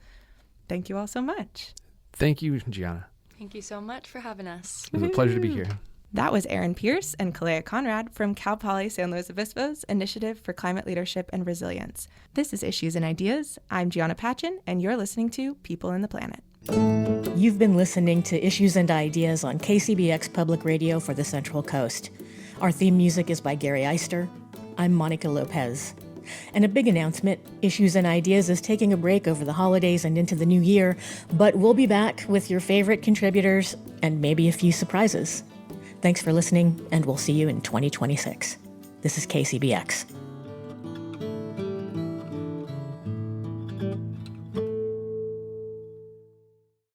Thank you all so much. Thank you, Gianna. Thank you so much for having us. It was a pleasure to be here. That was Erin Pierce and Kalea Conrad from Cal Poly San Luis Obispo's Initiative for Climate Leadership and Resilience. This is Issues and Ideas. I'm Gianna Patchen, and you're listening to People in the Planet. You've been listening to Issues and Ideas on KCBX Public Radio for the Central Coast. Our theme music is by Gary Eister. I'm Monica Lopez. And a big announcement, Issues and Ideas is taking a break over the holidays and into the new year, but we'll be back with your favorite contributors and maybe a few surprises. Thanks for listening, and we'll see you in 2026. This is KCBX.